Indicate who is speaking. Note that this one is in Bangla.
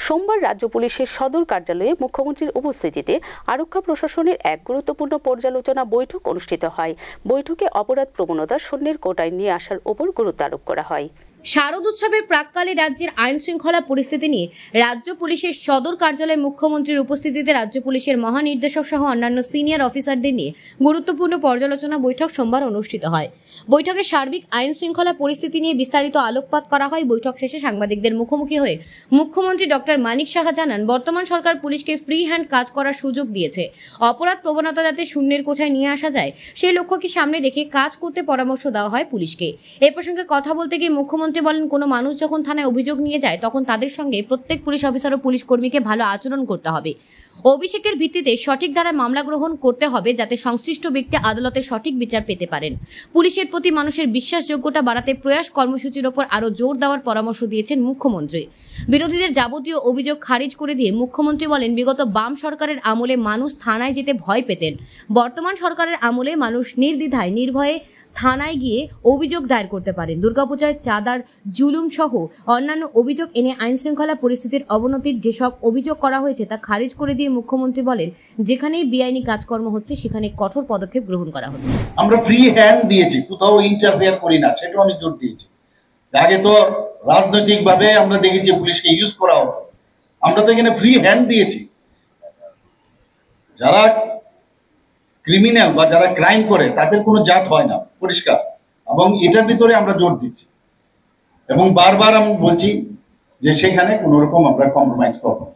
Speaker 1: সোমবার রাজ্য পুলিশের সদর কার্যালয়ে মুখ্যমন্ত্রীর উপস্থিতিতে আরক্ষা প্রশাসনের এক গুরুত্বপূর্ণ পর্যালোচনা বৈঠক অনুষ্ঠিত হয়। বৈঠকে অপরাধ প্রবণতা শূন্যের কোটায় নিয়ে আসার উপর গুরুত্ব আরোপ করা হয়।
Speaker 2: শারদ উৎসবের প্রাক্কালে রাজ্যের আইন শৃঙ্খলা পরিস্থিতি নিয়ে রাজ্য পুলিশের সদর কার্যালয়ে মুখ্যমন্ত্রীর উপস্থিতিতে রাজ্য পুলিশের মহানির্দেশক সহ অন্যান্য সিনিয়র অফিসারদের নিয়ে গুরুত্বপূর্ণ পর্যালোচনা বৈঠক সোমবার অনুষ্ঠিত হয়। বৈঠকে সার্বিক আইন শৃঙ্খলা পরিস্থিতি নিয়ে বিস্তারিত আলোকপাত করা হয়। বৈঠক শেষে সাংবাদিকদের মুখোমুখি হয়ে মুখ্যমন্ত্রী ডক্টর মানিক সাহা জানান, বর্তমান সরকার পুলিশকে ফ্রি হ্যান্ড কাজ করার সুযোগ দিয়েছে। অপরাধ প্রবণতা যাতে শূন্যের কোঠায় নিয়ে আসা যায় সেই লক্ষ্যকে সামনে রেখে কাজ করতে পরামর্শ দেওয়া হয় পুলিশকে। এ প্রসঙ্গে কথা বলতে গিয়ে মুখ্যমন্ত্রী বলেন, কোনো মানুষ যখন থানায় অভিযোগ নিয়ে যায় তখন তাদের সঙ্গে প্রত্যেক পুলিশ অফিসার ও পুলিশ কর্মীকে ভালো আচরণ করতে হবে। অভিষেকের ভিত্তিতে সঠিক ধারায় মামলা গ্রহণ করতে হবে যাতে সংশ্লিষ্ট ব্যক্তি আদালতে সঠিক বিচার পেতে পারেন। পুলিশের প্রতি মানুষের বিশ্বাসযোগ্যতা বাড়াতে প্রয়াস কর্মসূচির ওপর আরও জোর দেওয়ার পরামর্শ দিয়েছেন মুখ্যমন্ত্রী। বিরোধীদের যাবতীয় অভিযোগ খারিজ করে দিয়ে মুখ্যমন্ত্রী বলেন, বিগত বাম সরকারের আমলে মানুষ থানায় যেতে ভয় পেতেন। বর্তমান সরকারের আমলে মানুষ নির্দ্বিধায় নির্ভয়ে থানায় গিয়ে অভিযোগ দায়ের করতে পারেন। দুর্গাপূজায় চাঁদার জুলুম সহ অন্যান্য অভিযোগ এনে আইন শৃঙ্খলা পরিস্থিতির অবনতির যেসব অভিযোগ করা হয়েছে তা খারিজ করে দিয়ে মুখ্যমন্ত্রী বলেন, যেখানেই বেআইনি কাজকর্ম হচ্ছে সেখানে কঠোর পদক্ষেপ গ্রহণ করা হচ্ছে।
Speaker 3: আমরা ফ্রি হ্যান্ড দিয়েছি, কোথাও ইন্টারফেয়ার করি না, সেটাও আমি জোর দিয়েছি। আগে তো রাজনৈতিকভাবে আমরা দেখেছি পুলিশকে ইউজ করা হতো, আমরা তো এখানে ফ্রি হ্যান্ড দিয়েছি। যারা ক্রিমিনাল বা যারা ক্রাইম করে তাদের কোনো জাত হয় না, পরিষ্কার, এবং এটার ভিতরে আমরা জোর দিচ্ছি এবং বারবার আমি বলছি যে সেখানে কোনো রকম আমরা কম্প্রোমাইজ করবো।